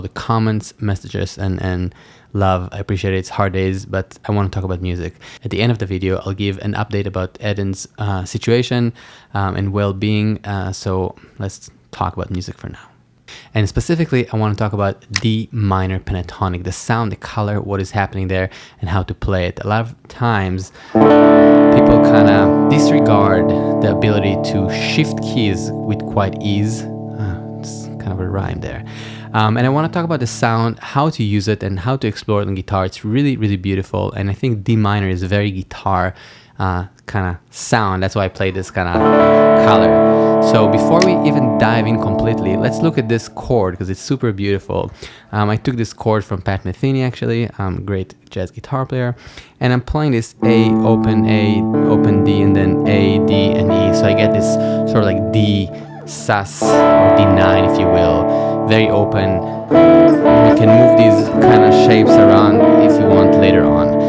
the comments, messages, and love. I appreciate it. It's hard days, but I want to talk about music. At the end of the video, I'll give an update about Eden's situation and well-being. So let's talk about music for now. And specifically, I want to talk about D minor pentatonic, the sound, the color, what is happening there, and how to play it. A lot of times, people kind of disregard the ability to shift keys with quite ease. It's kind of a rhyme there. And I want to talk about the sound, how to use it, and how to explore it on guitar. It's really, really beautiful. And I think D minor is a very guitar kind of sound. That's why I play this kind of color. So before we even dive in completely, let's look at this chord because it's super beautiful. I took this chord from Pat Metheny, actually, great jazz guitar player, and I'm playing this A, open D, and then A, D, and E. So I get this sort of like D sus or D9, if you will, very open. You can move these kind of shapes around if you want later on.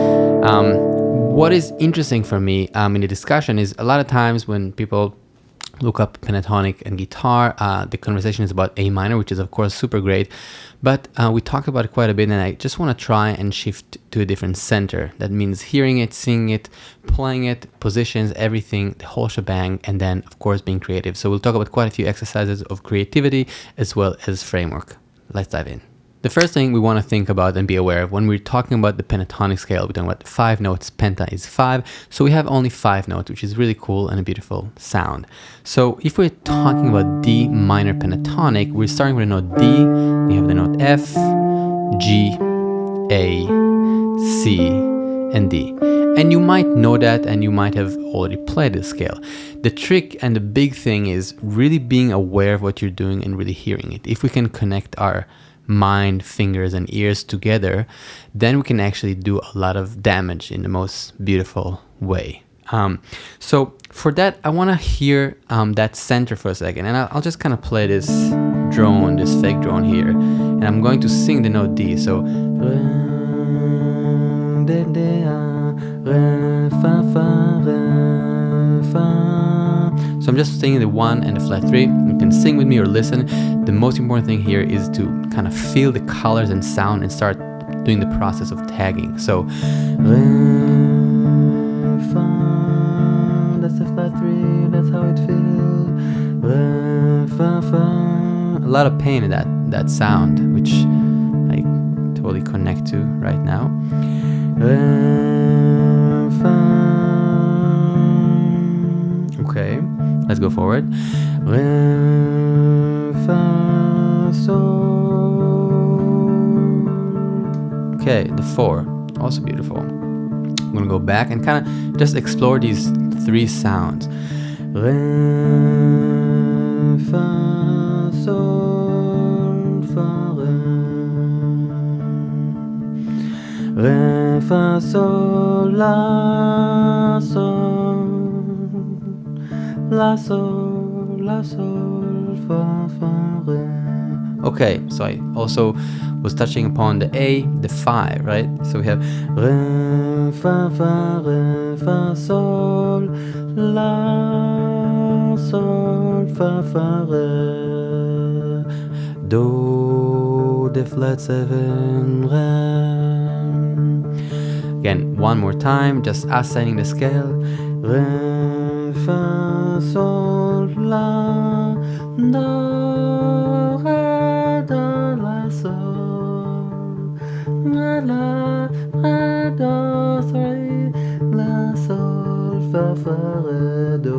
What is interesting for me in the discussion is a lot of times when people look up pentatonic and guitar, the conversation is about A minor, which is of course super great, but we talked about it quite a bit, and I just want to try and shift to a different center. That means hearing it, singing it, playing it, positions, everything, the whole shebang, and then of course being creative. So we'll talk about quite a few exercises of creativity as well as framework. Let's dive in. The first thing we want to think about and be aware of when we're talking about the pentatonic scale, we're talking about 5 notes, penta is 5, so we have only 5 notes, which is really cool and a beautiful sound. So if we're talking about D minor pentatonic, we're starting with a note D, you have the note F, G, A, C, and D. And you might know that, and you might have already played this scale. The trick and the big thing is really being aware of what you're doing and really hearing it. If we can connect our mind, fingers, and ears together, then we can actually do a lot of damage in the most beautiful way. So for that, I want to hear that center for a second, and I'll just kind of play this drone, this fake drone here, and I'm going to sing the note D. So I'm just singing the 1 and the flat 3. You can sing with me or listen. The most important thing here is to kind of feel the colors and sound and start doing the process of tagging. So that's the flat 3, that's how it feels. A lot of pain in that sound, which I totally connect to right now. Okay, let's go forward. Okay, the 4, also beautiful. I'm gonna go back and kind of just explore these 3 sounds. Re, fa, sol, fa, re. Re, fa, sol, la, sol. La, sol, fa, fa, re. Okay, so I also was touching upon the A, the 5, right? So we have re, fa, sol, la, sol, fa, fa, re, do, the flat 7, re. Again, one more time, just ascending the scale. Re, fa, sol, la, do, re, do, la, sol, la, re, do, 3, la, sol, fa, fa, re, do,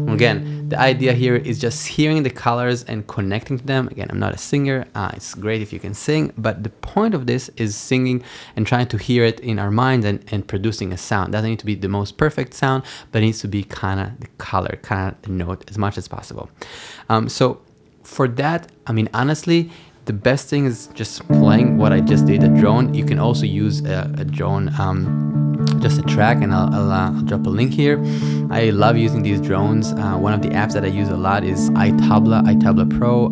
re. Again, the idea here is just hearing the colors and connecting to them. Again, I'm not a singer. It's great if you can sing, but the point of this is singing and trying to hear it in our minds and producing a sound. Doesn't need to be the most perfect sound, but it needs to be kind of the color, kind of the note as much as possible. So for that, I mean, honestly, the best thing is just playing what I just did, a drone. You can also use a drone, just a track, and I'll drop a link here. I love using these drones. One of the apps that I use a lot is iTabla Pro.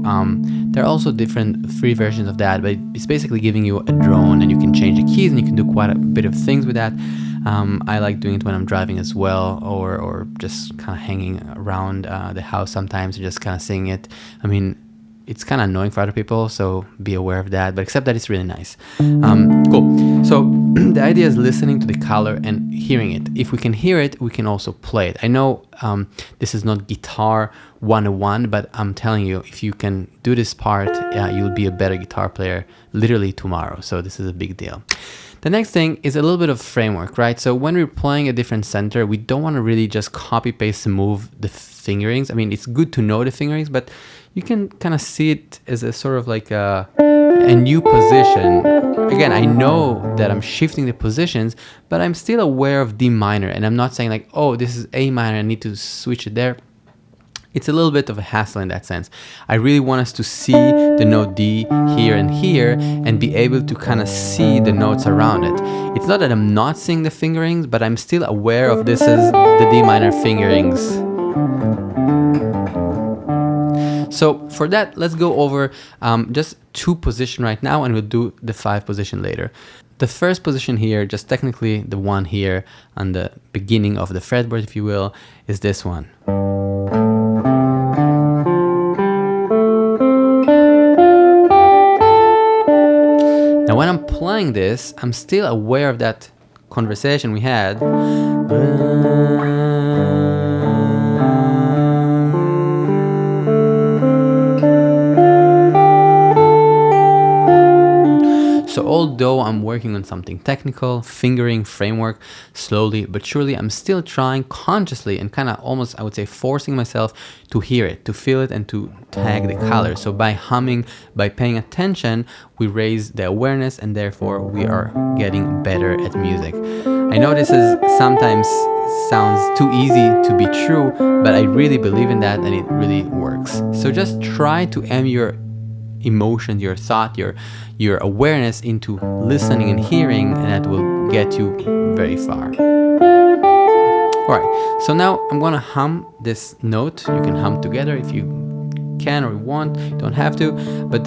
There are also different free versions of that, but it's basically giving you a drone, and you can change the keys, and you can do quite a bit of things with that. I like doing it when I'm driving as well, or just kind of hanging around the house sometimes and just kind of singing it. I mean, it's kind of annoying for other people, so be aware of that, but except that it's really nice. Cool. So the idea is listening to the color and hearing it. If we can hear it, we can also play it. I know this is not guitar 101, but I'm telling you, if you can do this part, you'll be a better guitar player literally tomorrow. So this is a big deal. The next thing is a little bit of framework, right? So when we're playing a different center, we don't want to really just copy paste and move the fingerings. I mean, it's good to know the fingerings, but you can kind of see it as a sort of like a new position. Again, I know that I'm shifting the positions, but I'm still aware of D minor, and I'm not saying like, oh, this is A minor, I need to switch it there. It's a little bit of a hassle in that sense. I really want us to see the note D here and here and be able to kind of see the notes around it. It's not that I'm not seeing the fingerings, but I'm still aware of this as the D minor fingerings. So for that, let's go over just 2 position right now, and we'll do the 5 position later. The first position here, just technically the one here on the beginning of the fretboard, if you will, is this one. Now when I'm playing this, I'm still aware of that conversation we had. So although I'm working on something technical, fingering, framework, slowly but surely, I'm still trying consciously and kind of almost, I would say, forcing myself to hear it, to feel it, and to tag the color. So by humming, by paying attention, we raise the awareness, and therefore we are getting better at music. I know this is sometimes sounds too easy to be true, but I really believe in that, and it really works. So just try to aim your emotions, your thought, your awareness into listening and hearing, and that will get you very far. Alright, so now I'm gonna hum this note. You can hum together if you can or want, you don't have to, but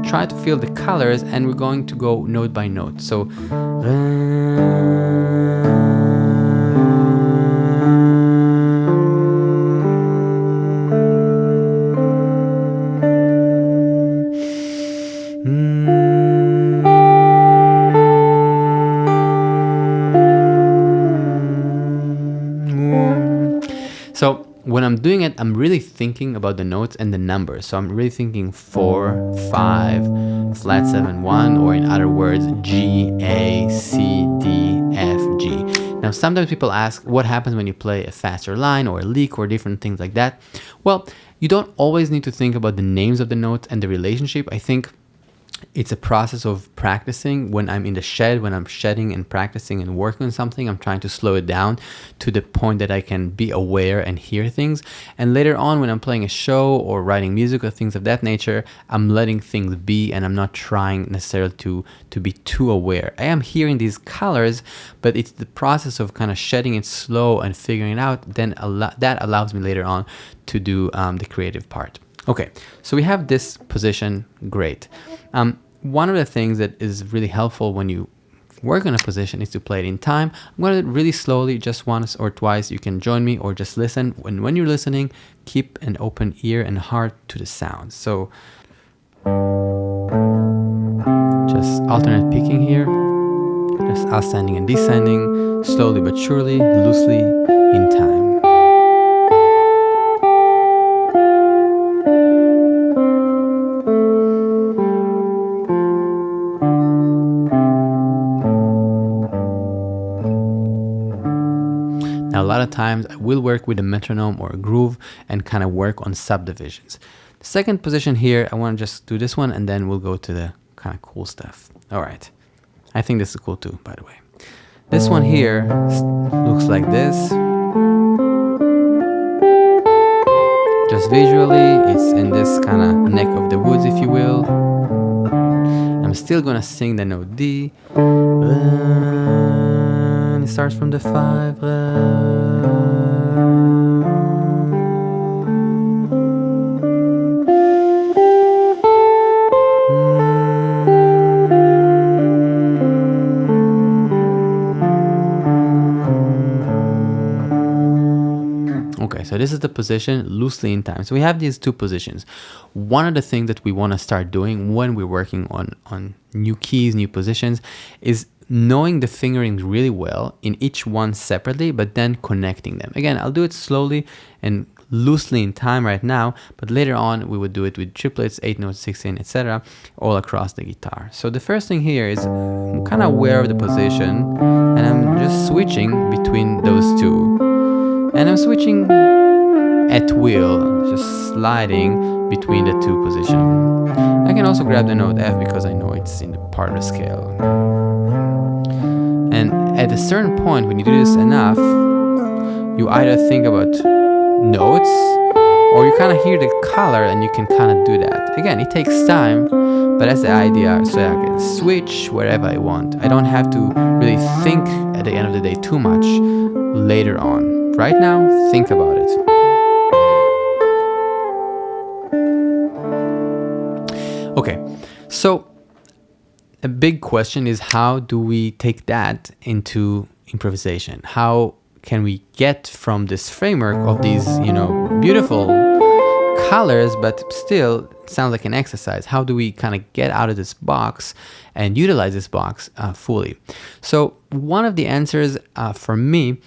try to feel the colors, and we're going to go note by note. So So when I'm doing it, I'm really thinking about the notes and the numbers. So I'm really thinking 4, 5, flat 7, 1, or in other words, G, A, C, D, F, G. Now, sometimes people ask what happens when you play a faster line or a lick or different things like that. Well, you don't always need to think about the names of the notes and the relationship. I think it's a process of practicing. When I'm in the shed, when I'm shedding and practicing and working on something, I'm trying to slow it down to the point that I can be aware and hear things. And later on, when I'm playing a show or writing music or things of that nature, I'm letting things be, and I'm not trying necessarily to be too aware. I am hearing these colors, but it's the process of kind of shedding it slow and figuring it out. Then that allows me later on to do the creative part. Okay, so we have this position, great. One of the things that is really helpful when you work on a position is to play it in time. I'm going to really slowly, just once or twice. You can join me or just listen. When you're listening, keep an open ear and heart to the sounds. So just alternate picking here, just ascending and descending, slowly but surely, loosely, in time. Now, a lot of times I will work with a metronome or a groove and kind of work on subdivisions. The second position here, I want to just do this one, and then we'll go to the kind of cool stuff. All right. I think this is cool too, by the way. This one here looks like this. Just visually, it's in this kind of neck of the woods, if you will. I'm still going to sing the note D. It starts from the 5. Okay, So this is the position loosely in time. So we have these two positions. One of the things that we want to start doing when we're working on new keys, new positions, is knowing the fingerings really well in each one separately, but then connecting them. Again, I'll do it slowly and loosely in time right now, but later on we would do it with triplets, 8 notes, 16, etc., all across the guitar. So the first thing here is I'm kind of aware of the position, and I'm just switching between those two. And I'm switching at will, just sliding between the two positions. I can also grab the note F because I know it's in the part of the scale. And at a certain point, when you do this enough, you either think about notes, or you kind of hear the color and you can kind of do that. Again, it takes time, but that's the idea. So I can switch wherever I want. I don't have to really think at the end of the day too much later on. Right now, think about it. Okay, so a big question is, how do we take that into improvisation? How can we get from this framework of these, beautiful colors, but still sounds like an exercise? How do we kind of get out of this box and utilize this box fully? So one of the answers for me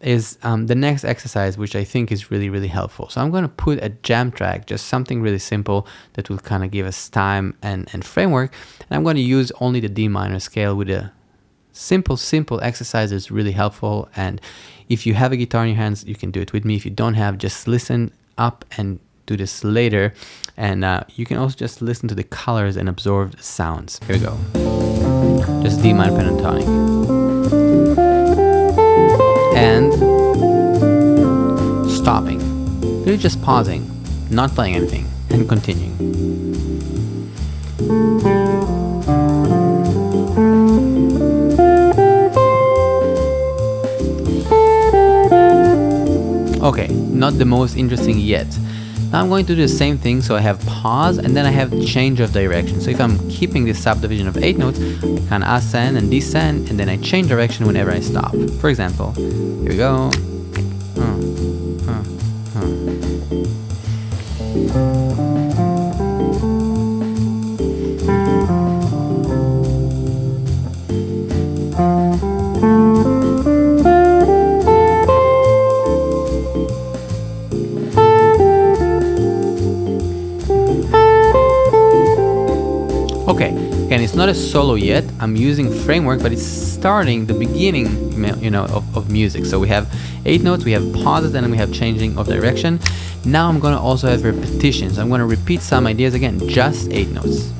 is the next exercise, which I think is really, really helpful. So I'm going to put a jam track, just something really simple that will kind of give us time and framework. And I'm going to use only the D minor scale with a simple exercise that's really helpful. And if you have a guitar in your hands, you can do it with me. If you don't have, just listen up and do this later. And you can also just listen to the colors and absorb the sounds. Here we go. Just D minor pentatonic. And stopping, really just pausing, not playing anything, and continuing. Okay, not the most interesting yet. Now I'm going to do the same thing, so I have pause and then I have change of direction. So if I'm keeping this subdivision of 8 notes, I kind of ascend and descend, and then I change direction whenever I stop. For example, here we go. Okay, again, it's not a solo yet. I'm using framework, but it's starting the beginning, of music. So we have 8 notes, we have pauses, and then we have changing of direction. Now I'm going to also have repetitions. I'm going to repeat some ideas again, just 8 notes.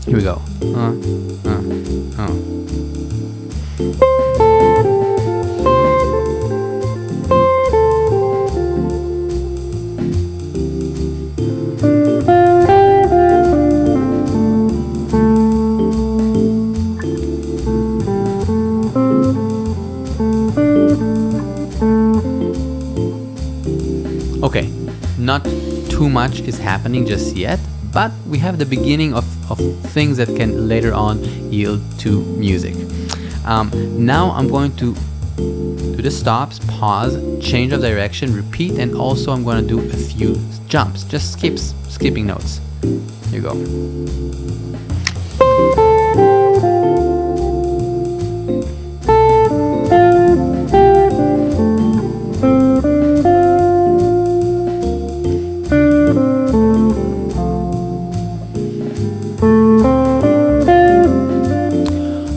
Here we go. Okay, not too much is happening just yet, but we have the beginning of things that can later on yield to music. Now I'm going to do the stops, pause, change of direction, repeat, and also I'm going to do a few jumps, just skipping notes. Here you go.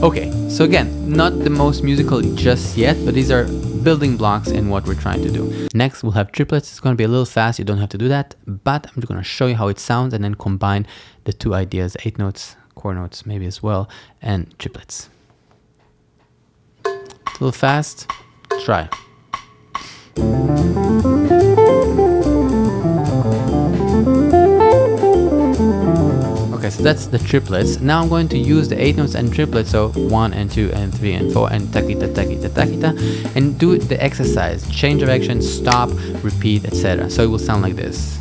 Okay, so again, not the most musical just yet, but these are building blocks in what we're trying to do. Next, we'll have triplets. It's going to be a little fast. You don't have to do that, but I'm just going to show you how it sounds and then combine the two ideas, 8 notes, core notes maybe as well, and triplets. A little fast. Try. Okay, so that's the triplets. Now I'm going to use the 8 notes and triplets, so 1 and 2 and 3 and 4 and takita, takita, takita, and do the exercise. Change direction, stop, repeat, etc. So it will sound like this.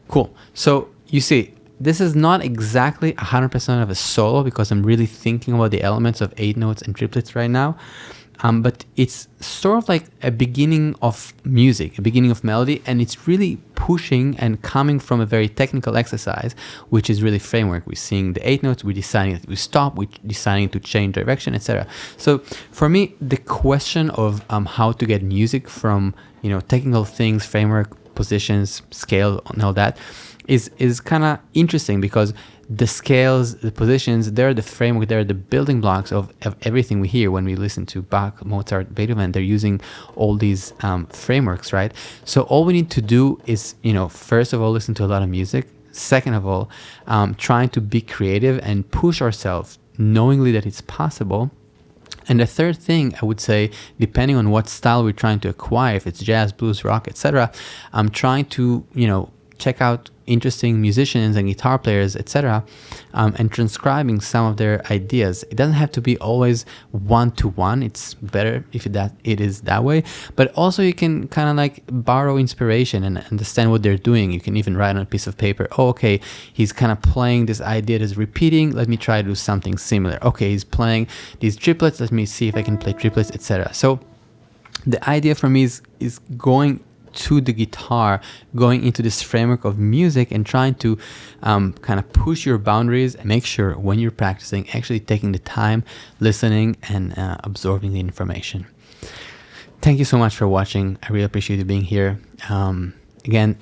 Cool. So you see, this is not exactly 100% of a solo because I'm really thinking about the elements of 8 notes and triplets right now. But it's sort of like a beginning of music, a beginning of melody, and it's really pushing and coming from a very technical exercise, which is really framework. We're seeing the 8 notes, we're deciding that we stop, we're deciding to change direction, etc. So for me, the question of how to get music from, you know, technical things, framework, positions, scale, and all that is kind of interesting, because the scales, the positions, they're the framework, they're the building blocks of everything we hear when we listen to Bach, Mozart, Beethoven. They're using all these frameworks, right? So all we need to do is, you know, first of all, listen to a lot of music. Second of all, trying to be creative and push ourselves, knowingly that it's possible. And the third thing I would say, depending on what style we're trying to acquire, if it's jazz, blues, rock, etc., I'm trying to, you know, check out interesting musicians and guitar players, etc., and transcribing some of their ideas. It doesn't have to be always one-to-one. It's better if it is that way. But also you can kind of like borrow inspiration and understand what they're doing. You can even write on a piece of paper, oh, okay, he's kind of playing this idea that's repeating. Let me try to do something similar. Okay, he's playing these triplets. Let me see if I can play triplets, etc. So the idea for me is going to the guitar, going into this framework of music and trying to kind of push your boundaries and make sure when you're practicing, actually taking the time, listening, and absorbing the information. Thank you so much for watching. I really appreciate you being here. Again,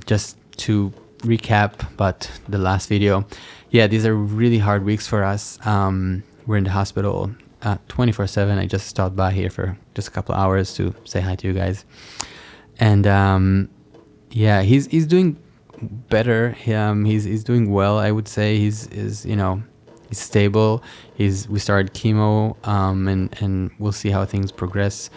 just to recap about the last video, yeah, these are really hard weeks for us. We're in the hospital 24/7. I just stopped by here for just a couple of hours to say hi to you guys. And yeah, he's doing better. He's doing well, I would say. He's you know, he's stable. We started chemo, and we'll see how things progress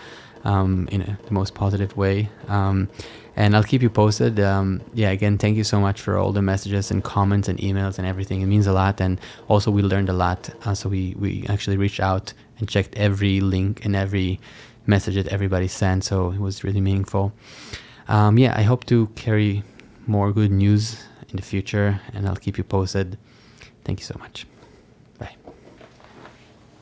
in the most positive way. And I'll keep you posted. Yeah, again, thank you so much for all the messages and comments and emails and everything. It means a lot. And also we learned a lot. So we actually reached out and checked every link and every message that everybody sent, so it was really meaningful. Yeah, I hope to carry more good news in the future, and I'll keep you posted. Thank you so much.